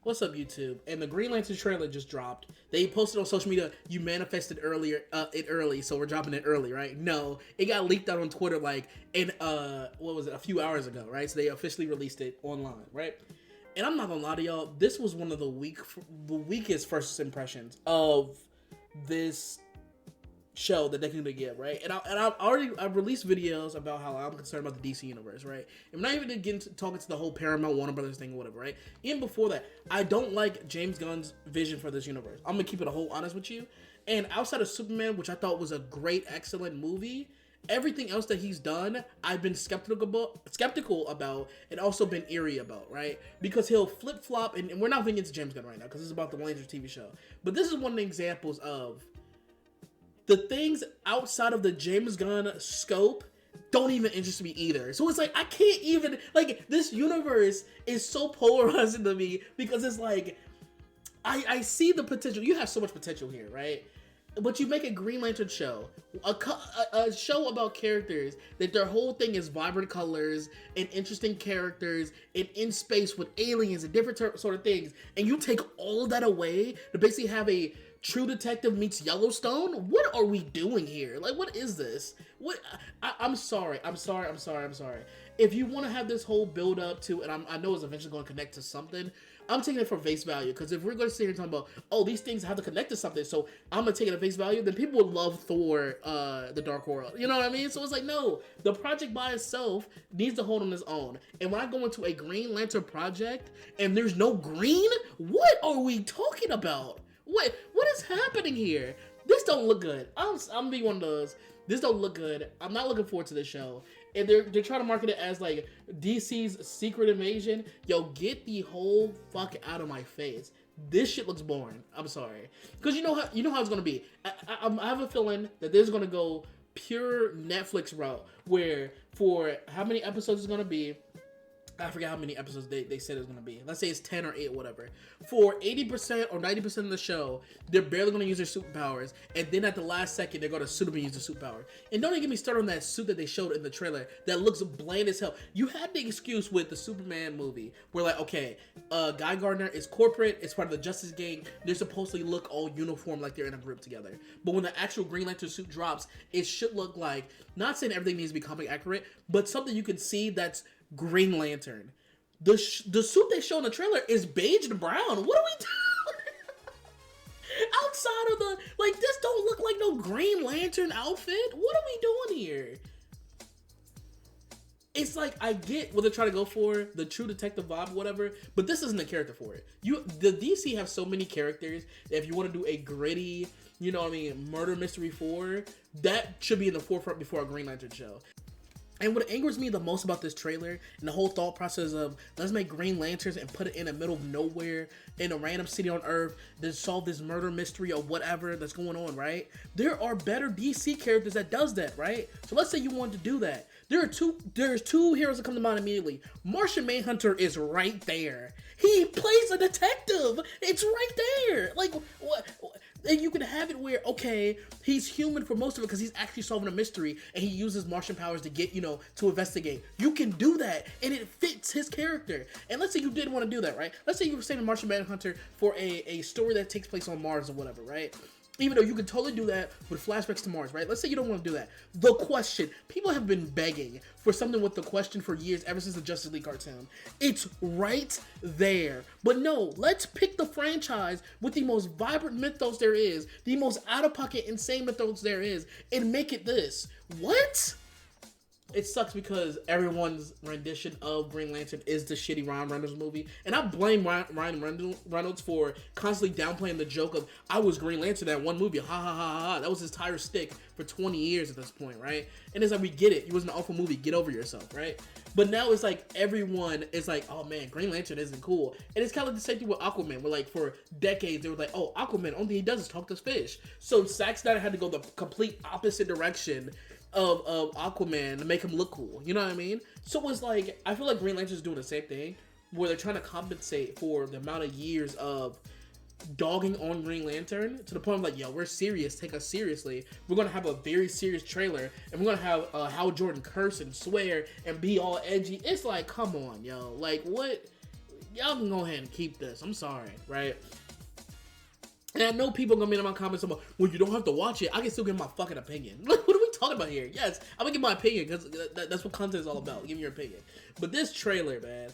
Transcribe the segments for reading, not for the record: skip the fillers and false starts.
What's up, YouTube? And the Green Lantern trailer just dropped. They posted on social media, you manifested it early, so we're dropping it early, right? No, it got leaked out on Twitter like in what was it, a few hours ago, right? So they officially released it online, right? And I'm not gonna lie to y'all, this was one of the weakest first impressions of this show that they're gonna get, right? And I've released videos about how I'm concerned about the DC universe, right? I'm not even getting to talking to the whole Paramount Warner Brothers thing or whatever, right? Even before that, I don't like James Gunn's vision for this universe. I'm gonna keep it a whole honest with you. And outside of Superman, which I thought was a great, excellent movie, everything else that he's done, I've been skeptical about, and also been eerie about, right? Because he'll flip flop, and we're not thinking it's James Gunn right now because this is about the Lanterns TV show. But this is one of the examples of the things outside of the James Gunn scope don't even interest me either. So it's like, I can't even, like, this universe is so polarizing to me because it's like, I see the potential. You have so much potential here, right? But you make a Green Lantern show, a show about characters that their whole thing is vibrant colors and interesting characters and in space with aliens and different sort of things, and you take all of that away to basically have a True Detective meets Yellowstone? What are we doing here? Like, what is this? What? I'm sorry. If you want to have this whole build up to, and I know it's eventually going to connect to something, I'm taking it for face value. Because if we're going to sit here and talk about, oh, these things have to connect to something, so I'm going to take it at face value, then people would love Thor, The Dark World. You know what I mean? So it's like, no, the project by itself needs to hold on its own. And when I go into a Green Lantern project and there's no green, what are we talking about? What is happening here? This don't look good. I'm gonna be one of those. This don't look good. I'm not looking forward to this show. And they're trying to market it as like DC's Secret Invasion. Yo, get the whole fuck out of my face. This shit looks boring. I'm sorry. Because you know how it's gonna be. I have a feeling that this is gonna go pure Netflix route, where for how many episodes it's gonna be, I forget how many episodes they said it was going to be. Let's say it's 10 or 8 or whatever. For 80% or 90% of the show, they're barely going to use their superpowers. And then at the last second, they're going to suitably use the superpower. And don't even get me started on that suit that they showed in the trailer that looks bland as hell. You had the excuse with the Superman movie where, like, okay, Guy Gardner is corporate. It's part of the Justice Gang. They're supposed to look all uniform like they're in a group together. But when the actual Green Lantern suit drops, it should look like, not saying everything needs to be comic accurate, but something you can see that's Green Lantern. The suit they show in the trailer is beige and brown. What are we doing? Outside of the, like, this don't look like no Green Lantern outfit. What are we doing here? It's like, I get what they're trying to go for, the True Detective vibe, whatever, the isn't the character for it. The DC have so many characters that if you want to do a gritty, you know what I mean, murder mystery for, that should be in the forefront before a Green Lantern show. And what angers me the most about this trailer and the whole thought process of let's make Green Lanterns and put it in the middle of nowhere in a random city on Earth to solve this murder mystery or whatever that's going on, right? There are better DC characters that does that, right? So let's say you want to do that. There's two heroes that come to mind immediately. Martian Manhunter is right there. He plays a detective. It's right there. Like, what? And you can have it where, okay, he's human for most of it because he's actually solving a mystery and he uses Martian powers to get, to investigate. You can do that and it fits his character. And let's say you did want to do that, right? Let's say you were saving Martian Manhunter for a story that takes place on Mars or whatever, right? Even though you could totally do that with flashbacks to Mars, right? Let's say you don't want to do that. The Question. People have been begging for something with The Question for years, ever since the Justice League cartoon. It's right there. But no, let's pick the franchise with the most vibrant mythos there is, the most out-of-pocket, insane mythos there is, and make it this. What? It sucks because everyone's rendition of Green Lantern is the shitty Ryan Reynolds movie. And I blame Ryan Reynolds for constantly downplaying the joke of, I was Green Lantern in that one movie. Ha ha ha ha. That was his entire stick for 20 years at this point, right? And it's like, we get it. It was an awful movie. Get over yourself, right? But now it's like everyone is like, oh man, Green Lantern isn't cool. And it's kind of like the same thing with Aquaman, where like for decades they were like, oh, Aquaman, only thing he does is talk to fish. So Zack Snyder had to go the complete opposite direction of Aquaman to make him look cool. You know what I mean? So it's like, I feel like Green Lantern's doing the same thing, where they're trying to compensate for the amount of years of dogging on Green Lantern to the point of like, yo, we're serious, take us seriously. We're gonna have a very serious trailer, and we're gonna have Hal Jordan curse and swear and be all edgy. It's like, come on, yo, like what? y'all can go ahead and keep this. I'm sorry, right? And I know people are gonna be in my comments about, well, you don't have to watch it. I can still give my fucking opinion. Like, what are we talking about here? Yes, I'm gonna give my opinion because that's what content is all about. Give me your opinion. But this trailer, man,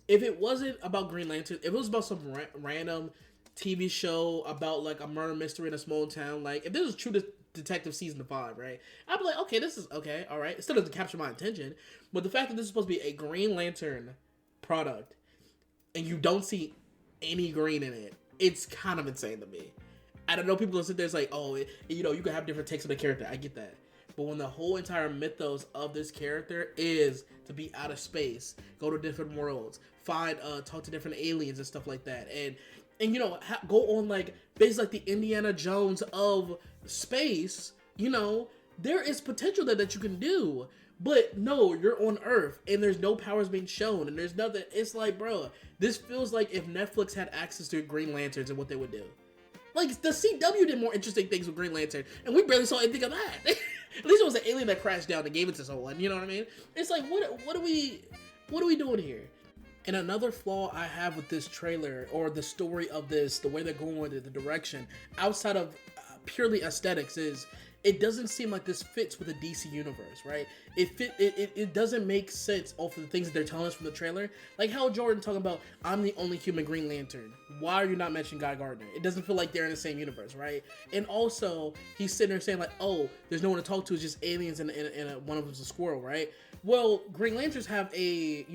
if it wasn't about Green Lantern, if it was about some random TV show about like a murder mystery in a small town, like if this was True Detective season 5, right? I'd be like, okay, this is okay, all right. It still doesn't capture my attention, but the fact that this is supposed to be a Green Lantern product and you don't see any green in it, it's kind of insane to me. I don't know, people gonna sit there and say, oh, you know, you can have different takes on the character. I get that. But when the whole entire mythos of this character is to be out of space, go to different worlds, talk to different aliens and stuff like that, and you know, go on like basically like the Indiana Jones of space, you know, there is potential that you can do. But no, you're on Earth and there's no powers being shown and there's nothing. It's like, bro, this feels like if Netflix had access to Green Lanterns and what they would do. Like, the CW did more interesting things with Green Lantern and we barely saw anything of that. At least it was an alien that crashed down and gave it to someone, you know what I mean? It's like, what are we doing here? And another flaw I have with this trailer, or the story of this, the way they're going with it, the direction, outside of purely aesthetics, is it doesn't seem like this fits with the DC universe, right? It doesn't make sense off of the things that they're telling us from the trailer. Like Hal Jordan talking about, I'm the only human Green Lantern. Why are you not mentioning Guy Gardner? It doesn't feel like they're in the same universe, right? And also, he's sitting there saying like, oh, there's no one to talk to, it's just aliens and one of them's a squirrel, right? Well, Green Lanterns have a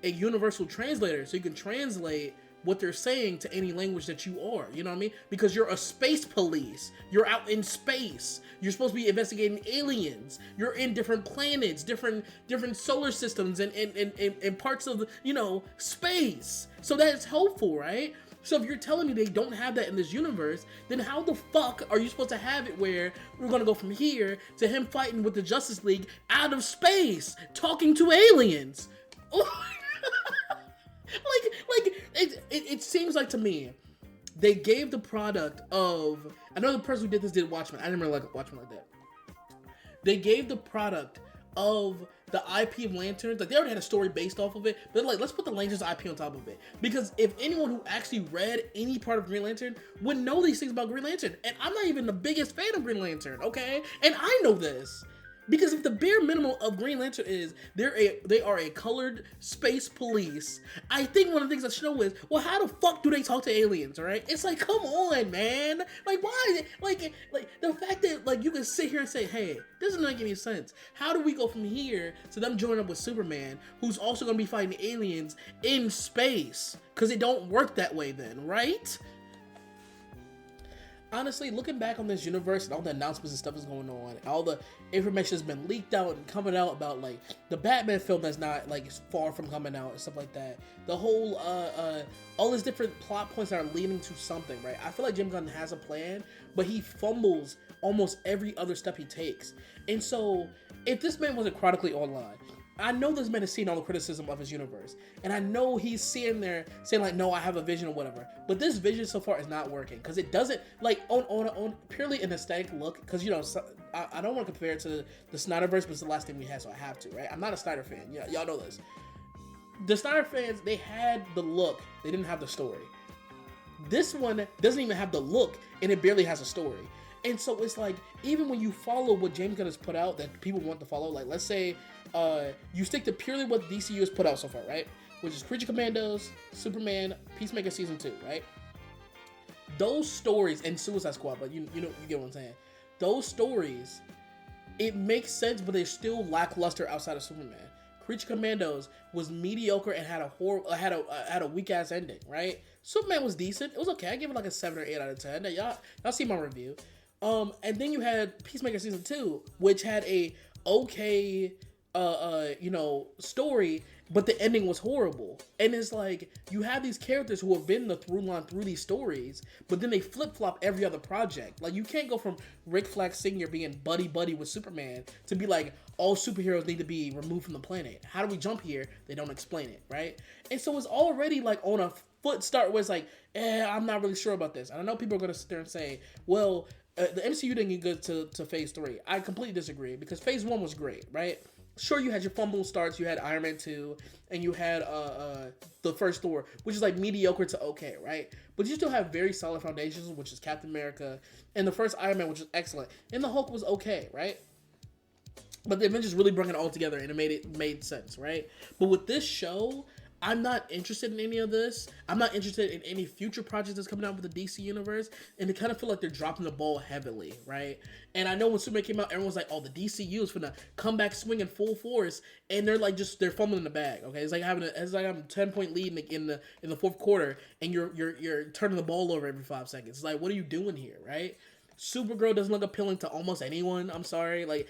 universal translator, so you can translate what they're saying to any language that you are, you know what I mean? Because you're a space police. You're out in space. You're supposed to be investigating aliens. You're in different planets, different solar systems and parts of, you know, space. So that's helpful, right? So if you're telling me they don't have that in this universe, then how the fuck are you supposed to have it where we're gonna go from here to him fighting with the Justice League out of space, talking to aliens? It seems like to me, they gave the product of, I know the person who did this did Watchmen. I didn't really like Watchmen like that. They gave the product of the IP of Lanterns, like they already had a story based off of it, but like, let's put the Lanterns IP on top of it. Because if anyone who actually read any part of Green Lantern would know these things about Green Lantern. And I'm not even the biggest fan of Green Lantern, okay? And I know this. Because if the bare minimum of Green Lantern is they are a colored space police, I think one of the things I should know is, well, how the fuck do they talk to aliens, all right? It's like, come on, man. Like, why? Like the fact that like you can sit here and say, hey, this doesn't make any sense. How do we go from here to them joining up with Superman, who's also gonna be fighting aliens in space? Because it don't work that way then, right? Honestly, looking back on this universe and all the announcements and stuff that's going on, all the information that's been leaked out and coming out about like the Batman film that's not like far from coming out and stuff like that, the whole all these different plot points that are leading to something, right? I feel like James Gunn has a plan, but he fumbles almost every other step he takes. And so if this man wasn't chronically online, I know this man has seen all the criticism of his universe, and I know he's sitting there saying like, no, I have a vision or whatever, but this vision so far is not working, because it doesn't, like, on purely an aesthetic look, because, you know, so, I don't want to compare it to the Snyderverse, but it's the last thing we had, so I have to, right? I'm not a Snyder fan, yeah, y'all know this. The Snyder fans, they had the look, they didn't have the story. This one doesn't even have the look, and it barely has a story. And so it's like, even when you follow what James Gunn has put out that people want to follow, like, let's say you stick to purely what DCU has put out so far, right? Which is Creature Commandos, Superman, Peacemaker Season 2, right? Those stories, and Suicide Squad, but you get what I'm saying. Those stories, it makes sense, but they're still lackluster outside of Superman. Creature Commandos was mediocre and had a weak ass ending, right? Superman was decent. It was okay. I give it like a 7 or 8 out of 10. Now, y'all see my review. And then you had Peacemaker Season 2, which had a okay story, but the ending was horrible. And it's like, you have these characters who have been the through line through these stories, but then they flip-flop every other project. Like, you can't go from Rick Flag Sr. being buddy-buddy with Superman to be like, all superheroes need to be removed from the planet. How do we jump here? They don't explain it, right? And so it's already like on a foot start where it's like, I'm not really sure about this. And I know people are going to sit there and say, well, the MCU didn't get good to phase 3. I completely disagree, because phase 1 was great, right? sure, you had your fumble starts, you had Iron Man 2, and you had the first Thor, which is like mediocre to okay, right? But you still have very solid foundations, which is Captain America, and the first Iron Man, which is excellent, and the Hulk was okay, right? But the Avengers really brought it all together, and it made sense, right? But with this show, I'm not interested in any of this. I'm not interested in any future projects that's coming out with the DC universe, and they kind of feel like they're dropping the ball heavily, right? And I know when Superman came out, everyone was like, "Oh, the DCU is gonna come back swinging full force," and they're like they're fumbling the bag. Okay, it's like having a 10-point lead in the fourth quarter, and you're turning the ball over every 5 seconds. It's like, what are you doing here, right? Supergirl doesn't look appealing to almost anyone. I'm sorry, like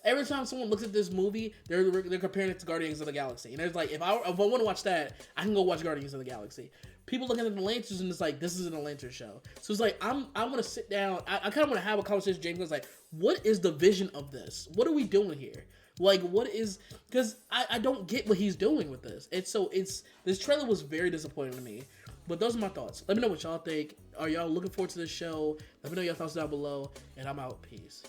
every time someone looks at this movie, they're comparing it to Guardians of the Galaxy, and it's like if I want to watch that, I can go watch Guardians of the Galaxy. People looking at the Lanterns and it's like this isn't a Lantern show. So it's like I want to sit down. I kind of want to have a conversation. James was like, what is the vision of this? What are we doing here? Like, what is, because I don't get what he's doing with this. This trailer was very disappointing to me. But those are my thoughts. Let me know what y'all think. Are y'all looking forward to this show? Let me know your thoughts down below. And I'm out. Peace.